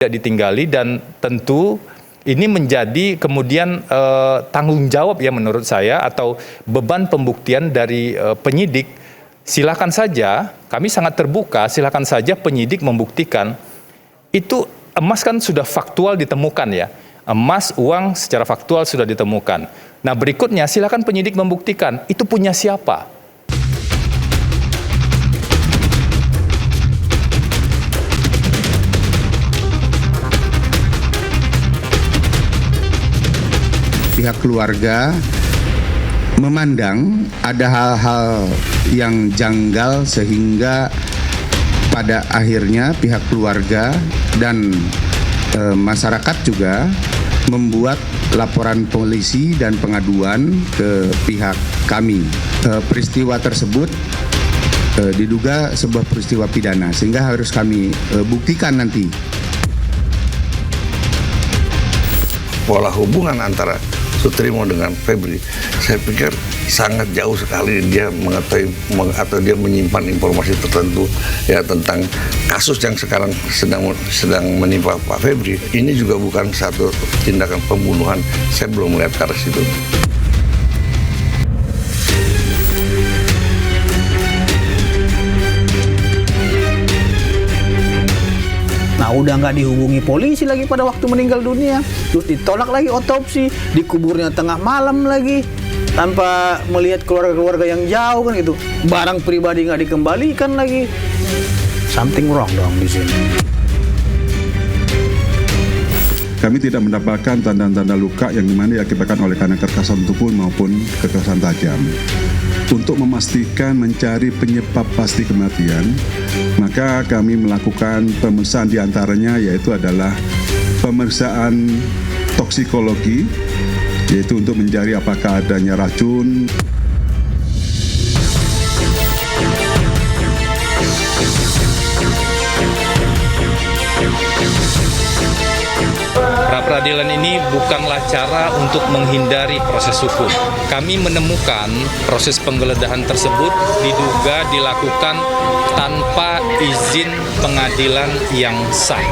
tidak ditinggali, dan tentu ini menjadi kemudian tanggung jawab ya menurut saya, atau beban pembuktian dari penyidik. Silakan saja, kami sangat terbuka, silakan saja penyidik membuktikan. Itu emas kan sudah faktual ditemukan ya, emas, uang secara faktual sudah ditemukan. Nah berikutnya silakan penyidik membuktikan itu punya siapa. Pihak keluarga memandang ada hal-hal yang janggal sehingga pada akhirnya pihak keluarga dan masyarakat juga membuat laporan polisi dan pengaduan ke pihak kami. Peristiwa tersebut diduga sebuah peristiwa pidana sehingga harus kami buktikan nanti. Pola hubungan antara Sutrimo dengan Febri, saya pikir sangat jauh sekali dia mengetahui atau dia menyimpan informasi tertentu ya tentang kasus yang sekarang sedang menimpa Pak Febri. Ini juga bukan satu tindakan pembunuhan. Saya belum melihat ke arah situ. Nah udah nggak dihubungi polisi lagi pada waktu meninggal dunia, terus ditolak lagi otopsi, dikuburnya tengah malam lagi, tanpa melihat keluarga-keluarga yang jauh kan gitu, barang pribadi nggak dikembalikan lagi, something wrong dong di sini. Kami tidak mendapatkan tanda-tanda luka yang dimana diakibatkan oleh karena kekerasan tubuh maupun kekerasan tajam. Untuk memastikan mencari penyebab pasti kematian, maka kami melakukan pemeriksaan diantaranya yaitu adalah pemeriksaan toksikologi, yaitu untuk mencari apakah adanya racun. Pra-peradilan ini bukanlah cara untuk menghindari proses hukum. Kami menemukan proses penggeledahan tersebut diduga dilakukan tanpa izin pengadilan yang sah.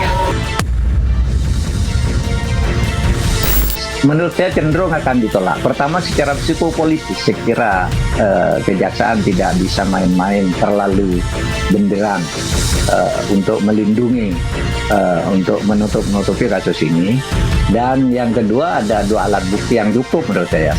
Menurut saya cenderung akan ditolak. Pertama secara psikopolitis, saya kira kejaksaan tidak bisa main-main terlalu benderang untuk melindungi, untuk menutupi kasus ini. Dan yang kedua ada dua alat bukti yang cukup menurut saya.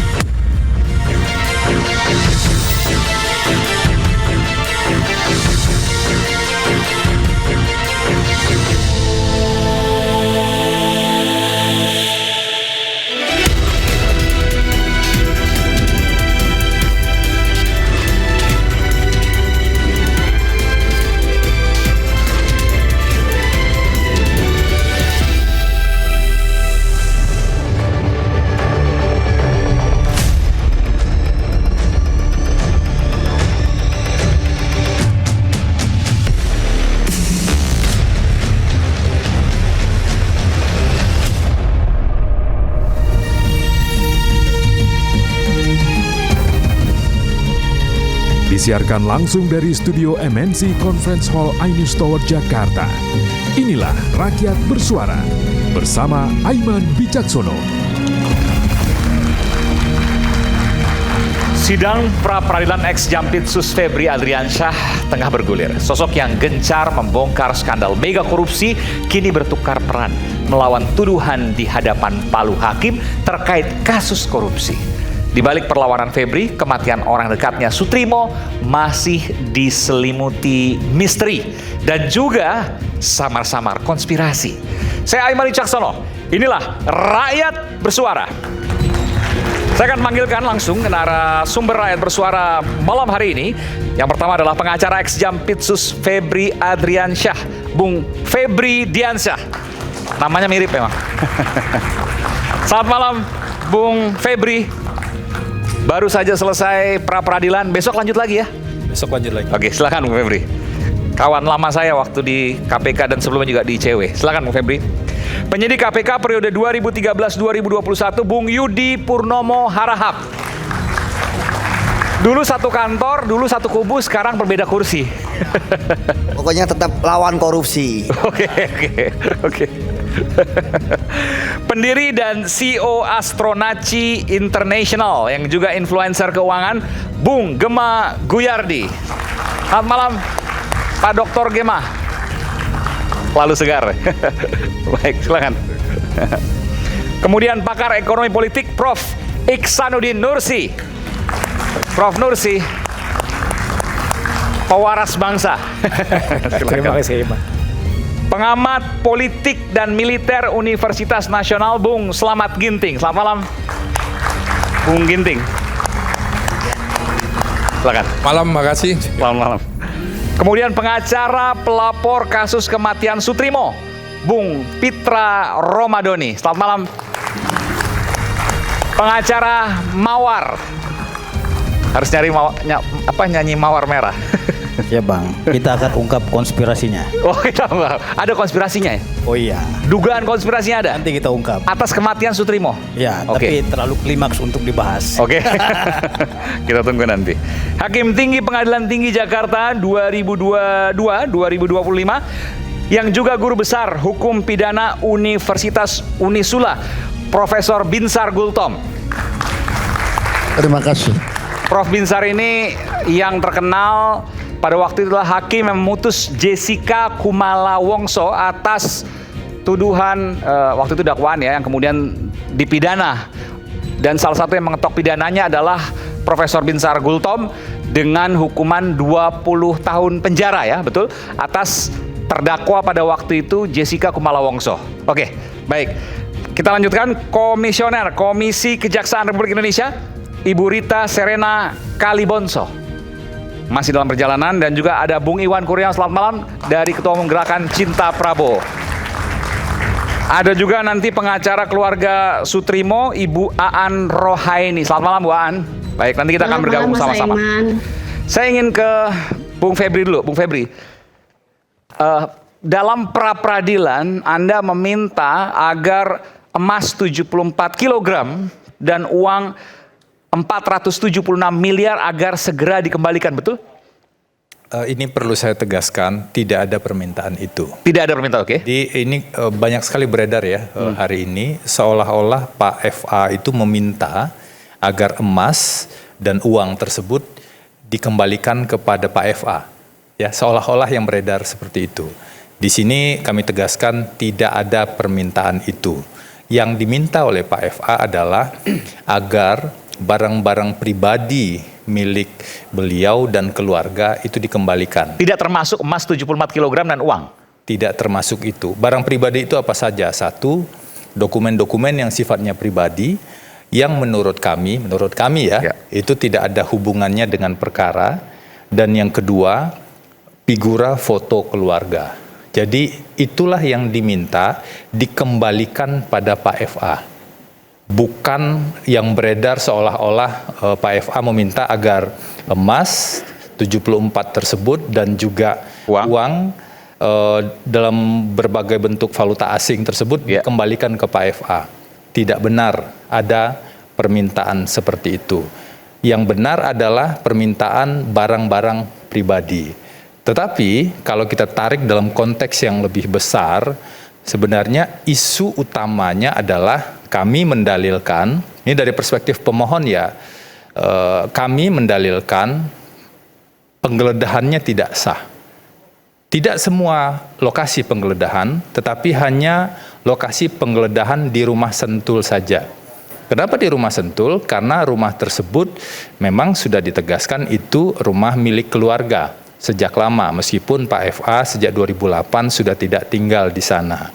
Disiarkan langsung dari studio MNC Conference Hall iNews Tower Jakarta. Inilah Rakyat Bersuara bersama Aiman Wicaksono. Sidang pra-peradilan ex-Jampitsus Febri Adriansyah tengah bergulir. Sosok yang gencar membongkar skandal mega korupsi kini bertukar peran melawan tuduhan di hadapan palu hakim terkait kasus korupsi. Di balik perlawanan Febri, kematian orang dekatnya Sutrimo masih diselimuti misteri dan juga samar-samar konspirasi. Saya Aiman Wicaksono, inilah Rakyat Bersuara. Saya akan panggilkan langsung ke narasumber Rakyat Bersuara malam hari ini. Yang pertama adalah pengacara ex-Jampitsus Febri Adriansyah, Bung Febri Diansyah. Namanya mirip memang. Selamat malam, Bung Febri. Baru saja selesai pra-peradilan, besok lanjut lagi ya? Besok lanjut lagi. Oke, silakan Bung Febri. Kawan lama saya waktu di KPK dan sebelumnya juga di ICW. Silakan Bung Febri. Penyidik KPK periode 2013-2021, Bung Yudi Purnomo Harahap. Dulu satu kantor, dulu satu kubu, sekarang berbeda kursi. Pokoknya tetap lawan korupsi. Oke. Pendiri dan CEO Astronaci International yang juga influencer keuangan, Bung Gema Guyardi. Selamat malam, Pak Dr. Gema. Lalu segar. Baik, silakan. Kemudian pakar ekonomi politik, Prof. Iksanuddin Nursi. Prof. Nursi, pewaras bangsa. Terima kasih, Pak. Pengamat politik dan militer Universitas Nasional, Bung Slamet Ginting. Selamat malam, Bung Ginting. Silakan. Malam, makasih. Selamat malam. Kemudian pengacara pelapor kasus kematian Sutrimo, Bung Pitra Romadoni. Selamat malam. Pengacara Mawar. Harus nyanyi Mawar Merah. Ya Bang, kita akan ungkap konspirasinya. Oh, ada konspirasinya ya? Oh iya, Dugaan konspirasinya ada? nanti kita ungkap. Atas kematian Sutrimo? Ya, Oke. tapi terlalu klimaks untuk dibahas. Oke, kita tunggu nanti. Hakim Tinggi Pengadilan Tinggi Jakarta 2022-2025 yang juga guru besar hukum pidana Universitas Unisula, Profesor Binsar Gultom. Terima kasih. Prof. Binsar ini yang terkenal pada waktu itulah hakim yang memutus Jessica Kumala Wongso atas tuduhan waktu itu dakwaan ya yang kemudian dipidana, dan salah satu yang mengetok pidananya adalah Profesor Binsar Gultom dengan hukuman 20 tahun penjara ya, betul, atas terdakwa pada waktu itu Jessica Kumala Wongso. Oke, baik. Kita lanjutkan. Komisioner Komisi Kejaksaan Republik Indonesia, Ibu Rita Serena Kalibonso masih dalam perjalanan, dan juga ada Bung Iwan Kurniawan, selamat malam, dari Ketua Umum Gerakan Cinta Prabowo. Ada juga nanti pengacara keluarga Sutrimo, Ibu Aan Rohaini. Selamat malam Bu Aan. Baik, nanti kita akan bergabung sama-sama. Saya ingin ke Bung Febri dulu. Bung Febri, dalam pra-peradilan Anda meminta agar emas 74 kg dan uang 476 miliar agar segera dikembalikan, betul? Ini perlu saya tegaskan, tidak ada permintaan itu. Tidak ada permintaan, oke. Ini banyak sekali beredar ya hari ini, seolah-olah Pak FA itu meminta agar emas dan uang tersebut dikembalikan kepada Pak FA. Ya, seolah-olah yang beredar seperti itu. Di sini kami tegaskan tidak ada permintaan itu. Yang diminta oleh Pak FA adalah agar barang-barang pribadi milik beliau dan keluarga itu dikembalikan. Tidak termasuk emas 74 kg dan uang? Tidak termasuk itu. Barang pribadi itu apa saja? Satu, dokumen-dokumen yang sifatnya pribadi, yang menurut kami ya, itu tidak ada hubungannya dengan perkara. Dan yang kedua, figura foto keluarga. Jadi itulah yang diminta dikembalikan pada Pak FA. Bukan yang beredar seolah-olah Pak FA meminta agar emas 74 tersebut dan juga uang dalam berbagai bentuk valuta asing tersebut dikembalikan ke Pak FA. Tidak benar ada permintaan seperti itu. Yang benar adalah permintaan barang-barang pribadi. Tetapi kalau kita tarik dalam konteks yang lebih besar, sebenarnya isu utamanya adalah kami mendalilkan, ini dari perspektif pemohon ya, kami mendalilkan penggeledahannya tidak sah. Tidak semua lokasi penggeledahan, tetapi hanya lokasi penggeledahan di rumah Sentul saja. Kenapa di rumah Sentul? Karena rumah tersebut memang sudah ditegaskan itu rumah milik keluarga sejak lama, meskipun Pak FA sejak 2008 sudah tidak tinggal di sana.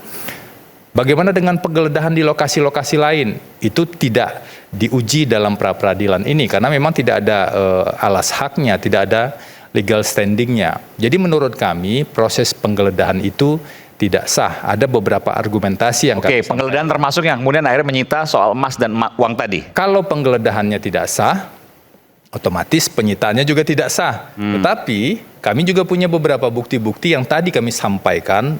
Bagaimana dengan penggeledahan di lokasi-lokasi lain? Itu tidak diuji dalam pra-peradilan ini karena memang tidak ada alas haknya, tidak ada legal standingnya. Jadi menurut kami proses penggeledahan itu tidak sah. Ada beberapa argumentasi yang Oke, penggeledahan termasuk yang kemudian akhirnya menyita soal emas dan uang tadi. Kalau penggeledahannya tidak sah, otomatis penyitaannya juga tidak sah. Tetapi kami juga punya beberapa bukti-bukti yang tadi kami sampaikan,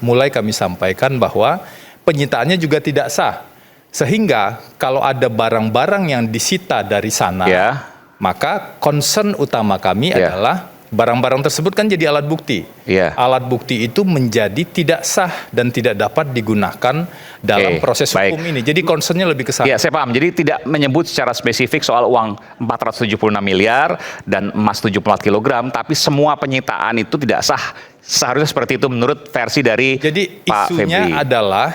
bahwa penyitaannya juga tidak sah. Sehingga kalau ada barang-barang yang disita dari sana, maka concern utama kami adalah barang-barang tersebut kan jadi alat bukti. Iya. Alat bukti itu menjadi tidak sah dan tidak dapat digunakan dalam Oke, proses baik. hukum ini. Jadi concernnya lebih ke sana. Iya, saya paham. Jadi tidak menyebut secara spesifik soal uang 476 miliar dan emas 74 kg, tapi semua penyitaan itu tidak sah. Seharusnya seperti itu menurut versi dari Jadi Pak isunya Febri. adalah,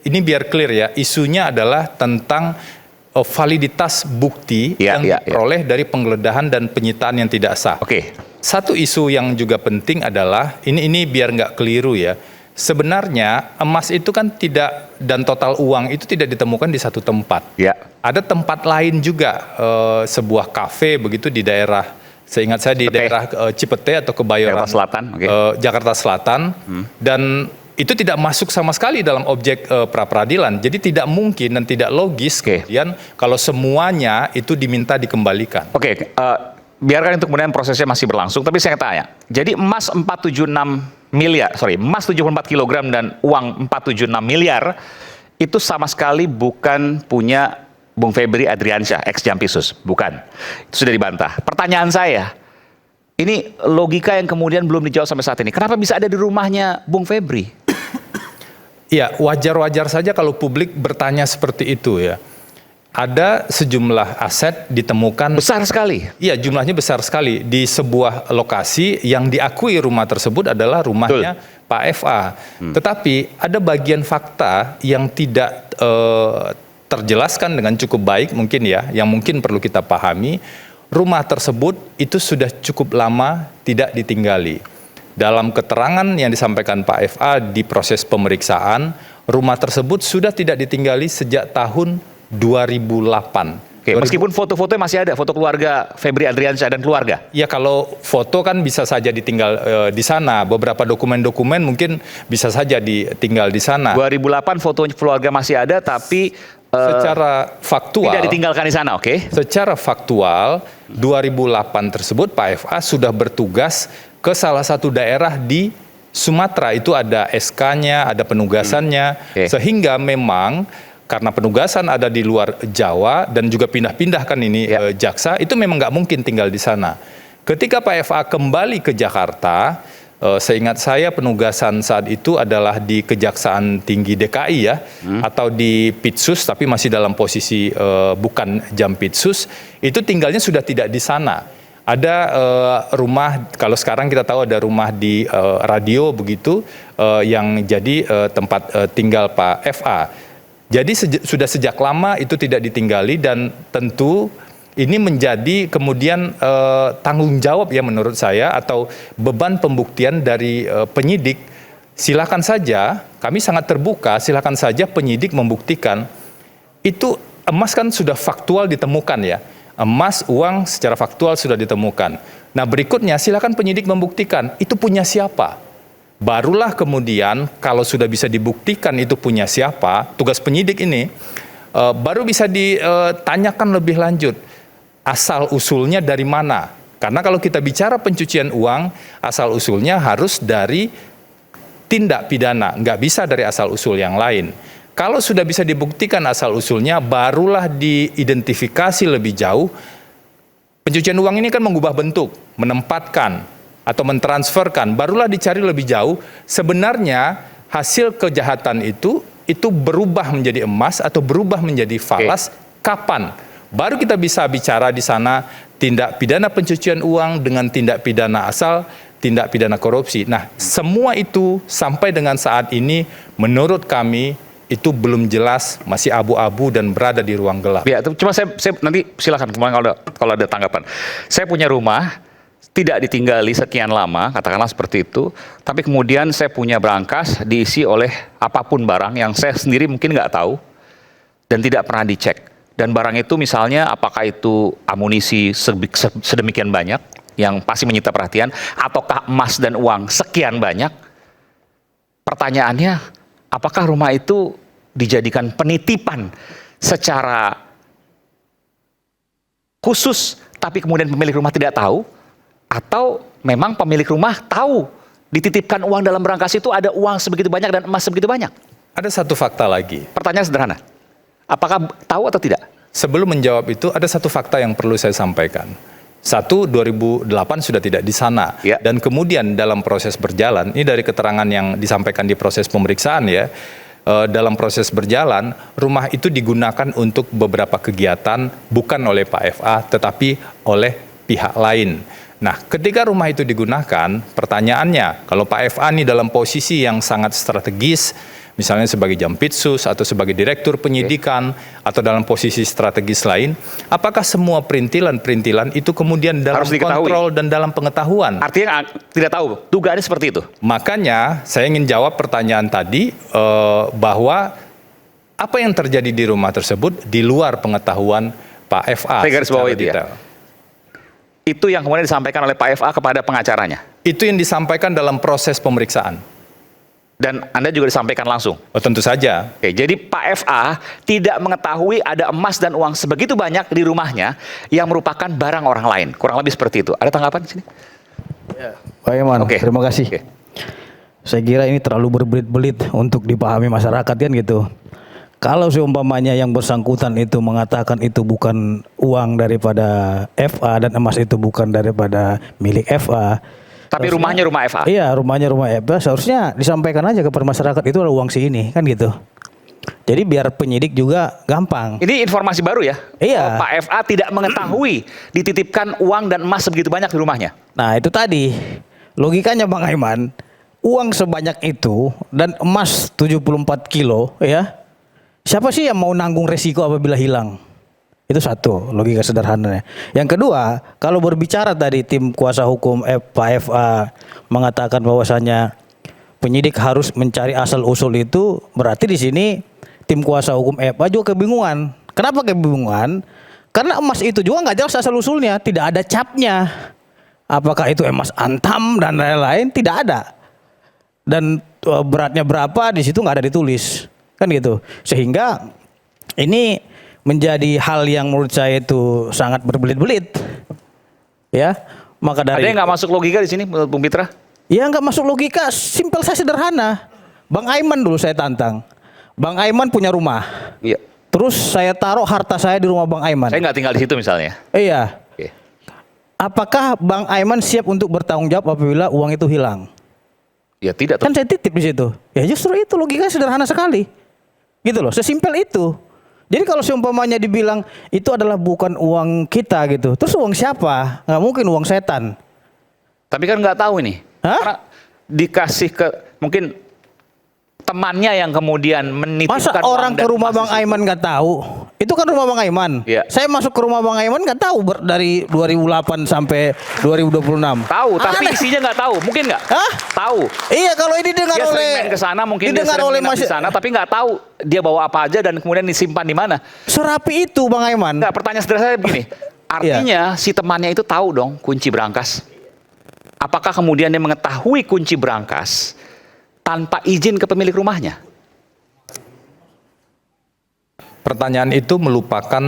ini biar clear ya, isunya adalah tentang validitas bukti Iya, yang iya, iya. diperoleh dari penggeledahan dan penyitaan yang tidak sah. Oke. Satu isu yang juga penting adalah, ini biar nggak keliru ya, sebenarnya emas itu kan tidak, dan total uang itu tidak ditemukan di satu tempat. Ya. Ada tempat lain juga, sebuah kafe begitu di daerah, seingat saya di Cipete. daerah Cipete atau Kebayoran Jakarta Selatan, oke. Jakarta Selatan, dan itu tidak masuk sama sekali dalam objek pra peradilan. Jadi tidak mungkin dan tidak logis Oke. kemudian kalau semuanya itu diminta dikembalikan. Oke, biarkan itu kemudian prosesnya masih berlangsung, tapi saya tanya. Jadi emas 74 kg dan uang 476 miliar itu sama sekali bukan punya Bung Febri Adriansyah, ex Jampisus, bukan. Itu sudah dibantah. Pertanyaan saya, ini logika yang kemudian belum dijawab sampai saat ini. Kenapa bisa ada di rumahnya Bung Febri? Ya, wajar-wajar saja kalau publik bertanya seperti itu ya. Ada sejumlah aset ditemukan. Besar sekali. Iya, jumlahnya besar sekali di sebuah lokasi yang diakui rumah tersebut adalah rumahnya Pak FA. Tetapi ada bagian fakta yang tidak terjelaskan dengan cukup baik mungkin ya, yang mungkin perlu kita pahami. Rumah tersebut itu sudah cukup lama tidak ditinggali. Dalam keterangan yang disampaikan Pak FA di proses pemeriksaan, rumah tersebut sudah tidak ditinggali sejak tahun 2008. Oke, meskipun foto-fotonya masih ada, foto keluarga Febri Adriansyah dan keluarga. Ya, kalau foto kan bisa saja ditinggal di sana. Beberapa dokumen-dokumen mungkin bisa saja ditinggal di sana. 2008 foto keluarga masih ada, tapi Secara faktual, tidak ditinggalkan di sana, oke? secara faktual 2008 tersebut Pak FA sudah bertugas ke salah satu daerah di Sumatera. Itu ada SK-nya, ada penugasannya, Oke. sehingga memang karena penugasan ada di luar Jawa dan juga pindah-pindah kan ini Ya. jaksa, itu memang nggak mungkin tinggal di sana. Ketika Pak FA kembali ke Jakarta, seingat saya penugasan saat itu adalah di Kejaksaan Tinggi DKI ya, atau di Pitsus, tapi masih dalam posisi bukan Jampitsus, itu tinggalnya sudah tidak di sana. Ada rumah, kalau sekarang kita tahu ada rumah di radio begitu, yang jadi tempat tinggal Pak FA. Jadi sudah sejak lama itu tidak ditinggali, dan tentu ini menjadi kemudian tanggung jawab ya menurut saya, atau beban pembuktian dari penyidik. Silakan saja, kami sangat terbuka, silakan saja penyidik membuktikan. Itu emas kan sudah faktual ditemukan ya. Emas, uang secara faktual sudah ditemukan. Nah berikutnya silakan penyidik membuktikan itu punya siapa. Barulah kemudian kalau sudah bisa dibuktikan itu punya siapa, tugas penyidik ini baru bisa ditanyakan lebih lanjut. Asal usulnya dari mana? Karena kalau kita bicara pencucian uang, asal usulnya harus dari tindak pidana, nggak bisa dari asal usul yang lain. Kalau sudah bisa dibuktikan asal usulnya, barulah diidentifikasi lebih jauh. Pencucian uang ini kan mengubah bentuk, menempatkan atau mentransferkan, barulah dicari lebih jauh. Sebenarnya hasil kejahatan itu berubah menjadi emas atau berubah menjadi falas, kapan? Baru kita bisa bicara di sana tindak pidana pencucian uang dengan tindak pidana asal, tindak pidana korupsi. Nah, semua itu sampai dengan saat ini menurut kami itu belum jelas, masih abu-abu dan berada di ruang gelap. Ya, cuma saya nanti silakan kemarin kalau ada tanggapan. Saya punya rumah tidak ditinggali sekian lama, katakanlah seperti itu, tapi kemudian saya punya berangkas diisi oleh apapun barang yang saya sendiri mungkin nggak tahu dan tidak pernah dicek. Dan barang itu misalnya apakah itu amunisi sedemikian banyak yang pasti menyita perhatian, ataukah emas dan uang sekian banyak. Pertanyaannya, apakah rumah itu dijadikan penitipan secara khusus, tapi kemudian pemilik rumah tidak tahu, atau memang pemilik rumah tahu dititipkan uang dalam berangkas itu ada uang sebegitu banyak dan emas sebegitu banyak? Ada satu fakta lagi. Pertanyaan sederhana, apakah tahu atau tidak? Sebelum menjawab itu, ada satu fakta yang perlu saya sampaikan. Satu, 2008 sudah tidak di sana. Ya. Dan kemudian dalam proses berjalan, ini dari keterangan yang disampaikan di proses pemeriksaan ya, dalam proses berjalan, rumah itu digunakan untuk beberapa kegiatan bukan oleh Pak FA, tetapi oleh pihak lain. Nah, ketika rumah itu digunakan, pertanyaannya, kalau Pak FA ini dalam posisi yang sangat strategis, misalnya sebagai Jampitsus atau sebagai Direktur Penyidikan atau dalam posisi strategis lain, apakah semua perintilan-perintilan itu kemudian dalam Harus diketahui. kontrol dan dalam pengetahuan? Artinya tidak tahu, dugaannya seperti itu. Makanya saya ingin jawab pertanyaan tadi bahwa apa yang terjadi di rumah tersebut di luar pengetahuan Pak FA. Saya garis bawah secara itu ya. detail. Itu yang kemudian disampaikan oleh Pak FA kepada pengacaranya. Itu yang disampaikan dalam proses pemeriksaan. Dan Anda juga disampaikan langsung. Oh, tentu saja. Oke, jadi Pak FA tidak mengetahui ada emas dan uang sebegitu banyak di rumahnya yang merupakan barang orang lain. Kurang lebih seperti itu. Ada tanggapan di sini? Pak Iman, Oke. terima kasih. Oke. Saya kira ini terlalu berbelit-belit untuk dipahami masyarakat kan gitu. Kalau seumpamanya yang bersangkutan itu mengatakan itu bukan uang daripada FA dan emas itu bukan daripada milik FA. Tapi seharusnya- rumahnya rumah FA. Iya, rumahnya rumah FA. Seharusnya disampaikan aja kepada masyarakat itu adalah uang si ini kan gitu. Jadi biar penyidik juga gampang. Ini informasi baru ya? Iya. Bahwa Pak FA tidak mengetahui dititipkan uang dan emas sebegitu banyak di rumahnya. Nah itu tadi logikanya Bang Aiman, uang sebanyak itu dan emas 74 kilo ya, siapa sih yang mau nanggung resiko apabila hilang? Itu satu logika sederhananya. Yang kedua, kalau berbicara tadi tim kuasa hukum Pak FA mengatakan bahwasannya penyidik harus mencari asal usul itu, berarti di sini tim kuasa hukum FA juga kebingungan. Kenapa kebingungan? Karena emas itu juga nggak jelas asal usulnya, tidak ada capnya. Apakah itu emas antam dan lain-lain? Tidak ada. Dan beratnya berapa di situ nggak ada ditulis, kan gitu. Sehingga ini menjadi hal yang menurut saya itu sangat berbelit-belit, ya. Maka Ada dari yang nggak masuk logika di sini menurut Bung Pitra? ya nggak masuk logika, simpel saya sederhana. Bang Aiman dulu saya tantang. Bang Aiman punya rumah, Iya. terus saya taruh harta saya di rumah Bang Aiman. Saya nggak tinggal di situ misalnya. Iya. Oke. Apakah Bang Aiman siap untuk bertanggung jawab apabila uang itu hilang? Ya tidak. Kan saya titip di situ. Ya justru itu logikanya sederhana sekali. Gitu loh, sesimpel itu. Jadi kalau seumpamanya dibilang itu adalah bukan uang kita gitu, terus uang siapa? Nggak mungkin uang setan. Tapi kan nggak tahu ini. Hah? Karena dikasih ke mungkin temannya yang kemudian menitipkan Masa uang orang dan ke rumah emas Bang di situ. Aiman nggak tahu? Itu kan rumah Bang Aiman. Iya. Saya masuk ke rumah Bang Aiman nggak tahu dari 2008 sampai 2026. Tahu, tapi Aneh. isinya nggak tahu. Mungkin nggak? Hah? Tahu. Iya, kalau ini didengar Dia sering oleh main ke sana, mungkin dia didengar sering oleh minat di sana, tapi nggak tahu dia bawa apa aja dan kemudian disimpan di mana. serapi itu Bang Aiman. Nggak, pertanyaan sederhana saya begini. Artinya si temannya itu tahu dong kunci berangkas. Apakah kemudian dia mengetahui kunci berangkas tanpa izin ke pemilik rumahnya? Pertanyaan itu melupakan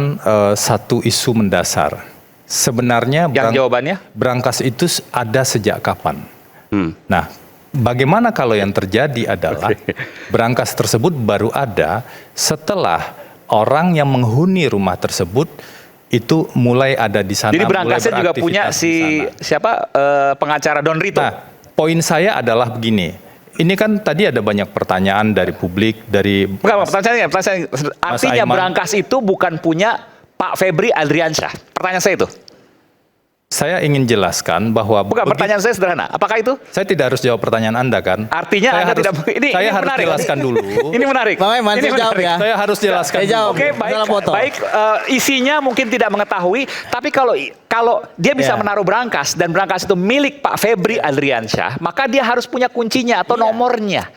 satu isu mendasar. Sebenarnya Yang jawabannya? berangkas itu ada sejak kapan? Nah, bagaimana kalau yang terjadi adalah berangkas tersebut baru ada setelah orang yang menghuni rumah tersebut itu mulai ada di sana. Jadi mulai berangkasnya juga punya beraktivitas di sana. siapa pengacara Don Rito. Nah, poin saya adalah begini. Ini kan tadi ada banyak pertanyaan dari publik, dari Bukan, pertanyaan artinya Aiman. berangkas itu bukan punya Pak Febri Adriansyah. Pertanyaan saya itu. Saya ingin jelaskan bahwa Bukan, pertanyaan saya sederhana. Apakah itu? saya tidak harus jawab pertanyaan Anda kan? Artinya Saya Anda harus- tidak ini saya harus menarik. jelaskan dulu. Ini menarik. Bang Aiman, Ini saya jawab menarik. ya. Saya harus jelaskan Saya dulu. jawab. Oke, baik, Salah foto. baik. Isinya mungkin tidak mengetahui, tapi kalau dia bisa Ya. menaruh berangkas dan berangkas itu milik Pak Febri Adriansyah, maka dia harus punya kuncinya atau nomornya.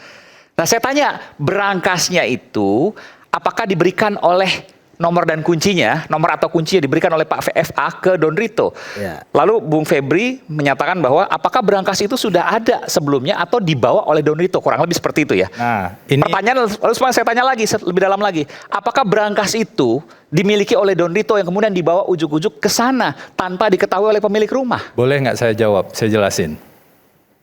Nah, saya tanya, berangkasnya itu apakah diberikan oleh nomor dan kuncinya, nomor atau kuncinya diberikan oleh Pak FA ke Don Rito. Ya. Lalu Bung Febri menyatakan bahwa apakah berangkas itu sudah ada sebelumnya atau dibawa oleh Don Rito, kurang lebih seperti itu ya. Nah, ini Pertanyaan lalu saya tanya lagi lebih dalam lagi, apakah berangkas itu dimiliki oleh Don Rito yang kemudian dibawa ujuk-ujuk ke sana tanpa diketahui oleh pemilik rumah? boleh nggak saya jawab? Saya jelasin.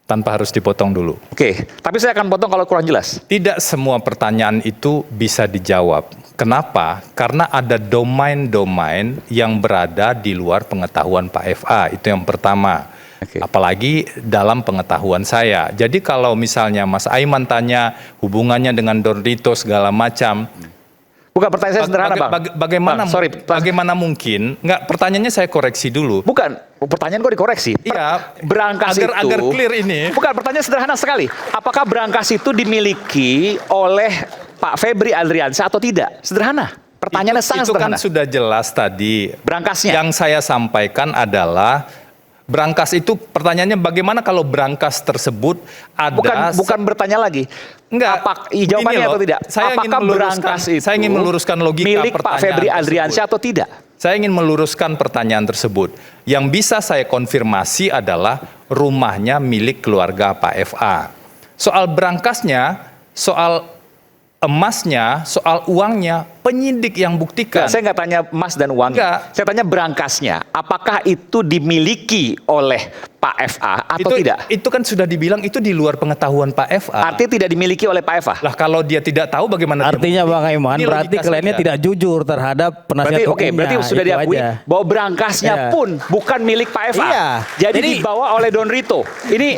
Tanpa harus dipotong dulu. Oke, tapi saya akan potong kalau kurang jelas. Tidak semua pertanyaan itu bisa dijawab. Kenapa? Karena ada domain-domain yang berada di luar pengetahuan Pak FA, itu yang pertama. Apalagi dalam pengetahuan saya. Jadi kalau misalnya Mas Aiman tanya hubungannya dengan Dornito segala macam, Bukan, pertanyaan saya sederhana, Bang. Bagaimana? Bang, sorry. Bagaimana mungkin? Enggak, pertanyaannya saya koreksi dulu. Bukan, pertanyaan kok dikoreksi. Iya, Berangkas itu. agar clear ini. Bukan, pertanyaan sederhana sekali. Apakah Berangkas itu dimiliki oleh Pak Febri Adriansyah atau tidak? Sederhana. Pertanyaannya sangat itu sederhana. kan sudah jelas tadi. Berangkasnya. Yang saya sampaikan adalah berangkas itu pertanyaannya bagaimana kalau berangkas tersebut ada Bukan bertanya lagi. Enggak. Jawabannya atau tidak? Saya Apakah berangkas itu saya ingin meluruskan logika milik Pak pertanyaan Febri tersebut. Adriansyah atau tidak? Saya ingin meluruskan pertanyaan tersebut. Yang bisa saya konfirmasi adalah rumahnya milik keluarga Pak FA. Soal berangkasnya, soal emasnya, soal uangnya, penyidik yang buktikan. Saya nggak tanya emas dan uangnya. Enggak. Saya tanya berangkasnya. Apakah itu dimiliki oleh Pak FA atau tidak? Itu kan sudah dibilang itu di luar pengetahuan Pak FA. Artinya tidak dimiliki oleh Pak FA. Lah kalau dia tidak tahu bagaimana dia Artinya bukti? Bang Aiman, Ini berarti logika kliennya saja. tidak jujur terhadap penasihat Berarti hukumnya. berarti sudah itu diakui aja. bahwa berangkasnya Iya. pun bukan milik Pak FA. Iya. Jadi Jadi- dibawa oleh Don Rito. Ini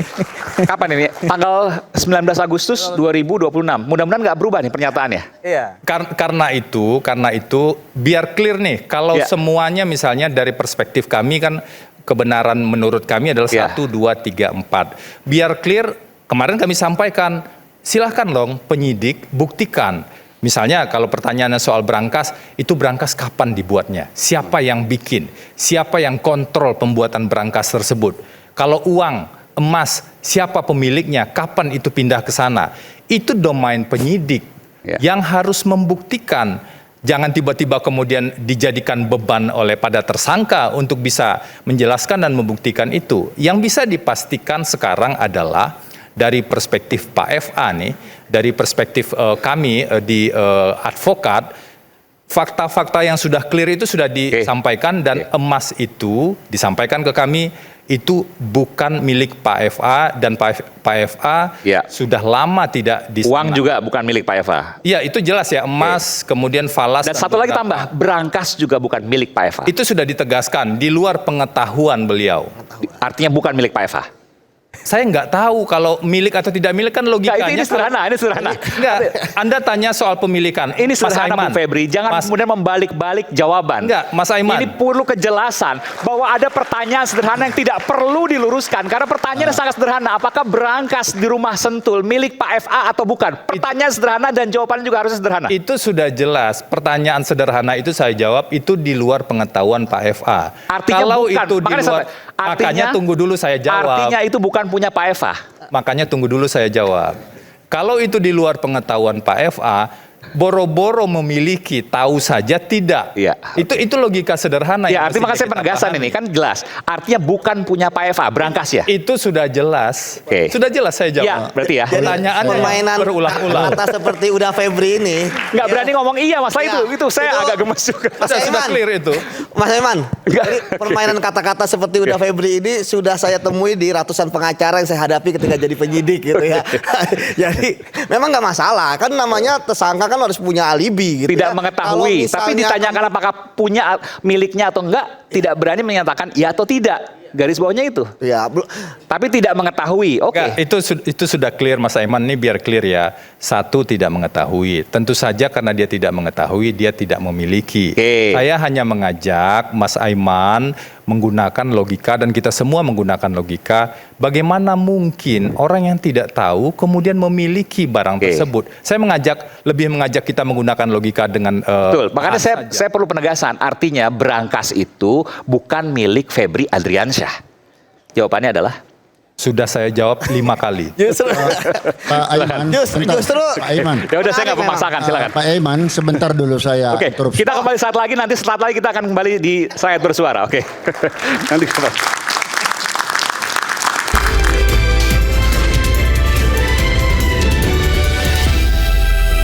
kapan ini? Tanggal 19 Agustus 2026. Mudah-mudahan nggak berubah nih pernyataannya. Iya. Karena itu biar clear nih, kalau Ya. semuanya misalnya dari perspektif kami kan kebenaran menurut kami adalah Ya. 1, 2, 3, 4. Biar clear, kemarin kami sampaikan, silahkan dong penyidik buktikan. Misalnya kalau pertanyaannya soal berangkas, itu berangkas kapan dibuatnya? Siapa yang bikin? Siapa yang kontrol pembuatan berangkas tersebut? Kalau uang, emas, siapa pemiliknya? Kapan itu pindah ke sana? Itu domain penyidik Ya. yang harus membuktikan. Jangan tiba-tiba kemudian dijadikan beban oleh pada tersangka untuk bisa menjelaskan dan membuktikan itu. Yang bisa dipastikan sekarang adalah dari perspektif Pak FA nih, dari perspektif kami di advokat, fakta-fakta yang sudah clear itu sudah disampaikan dan emas itu disampaikan ke kami itu bukan milik Pak FA dan Pak FA Ya. sudah lama tidak di Uang juga bukan milik Pak FA. Iya, itu jelas ya, emas, kemudian falas. Dan satu lagi tambah, berangkas juga bukan milik Pak FA. Itu sudah ditegaskan, di luar pengetahuan beliau. Artinya bukan milik Pak FA. Saya nggak tahu kalau milik atau tidak milik kan logikanya. Ini sederhana, ini sederhana. Enggak, Anda tanya soal pemilikan. Ini Mas sederhana, Aiman. Bung Febri. Jangan Mas- kemudian membalik-balik jawaban. Enggak, Mas Aiman. Ini perlu kejelasan bahwa ada pertanyaan sederhana yang tidak perlu diluruskan. Karena pertanyaannya sangat sederhana. Apakah berangkas di rumah Sentul milik Pak FA atau bukan? Pertanyaan sederhana dan jawabannya juga harus sederhana. Itu sudah jelas. Pertanyaan sederhana itu saya jawab, itu di luar pengetahuan Pak FA. Artinya kalau bukan. itu di Makanya luar, sampai- makanya tunggu dulu saya jawab. Artinya itu bukan punya Pak FA. Makanya tunggu dulu saya jawab. Kalau itu di luar pengetahuan Pak FA, boro-boro memiliki, tahu saja tidak. Iya. Itu logika sederhana. Ya, yang artinya mesti makanya saya kita penegasan pahami. ini kan jelas. Artinya bukan punya Pak FA, berangkas ya. Itu sudah jelas. Oke. Sudah jelas saya jawab. Iya, berarti ya. Pertanyaan permainan berulang-ulang. kata seperti udah Febri ini. Nggak berani ngomong iya masalah Ya, itu saya itu- agak gemes juga. Mas Sudah Aiman. clear itu. Mas Aiman, jadi permainan kata-kata seperti udah Febri ini sudah saya temui di ratusan pengacara yang saya hadapi ketika jadi penyidik gitu ya. Jadi memang nggak masalah, kan namanya tersangka kan harus punya alibi gitu. Tidak ya. mengetahui, Kalau tapi misalnya- ditanyakan apakah punya miliknya atau enggak, tidak berani menyatakan iya atau tidak. Garis bawahnya itu. Ya, Tapi tidak mengetahui. Oke. Enggak, itu sudah clear Mas Aiman, ini biar clear ya. Satu, tidak mengetahui. Tentu saja karena dia tidak mengetahui, dia tidak memiliki. Oke. Saya hanya mengajak Mas Aiman menggunakan logika dan kita semua menggunakan logika. Bagaimana mungkin orang yang tidak tahu kemudian memiliki barang Oke. tersebut? Saya lebih mengajak kita menggunakan logika dengan Betul. Makanya bahasa saja. saya perlu penegasan. Artinya berangkas itu bukan milik Febri Adriansyah. Jawabannya adalah Sudah saya jawab 5 kali. justru Pak Aiman, sebentar. justru Pak Aiman. ya udah saya nggak memaksakan, silakan. Pak Aiman, sebentar dulu saya Oke, interupsi. kita kembali saat lagi, nanti setelah lagi kita akan kembali di Rakyat Bersuara. Oke. Nanti kembali.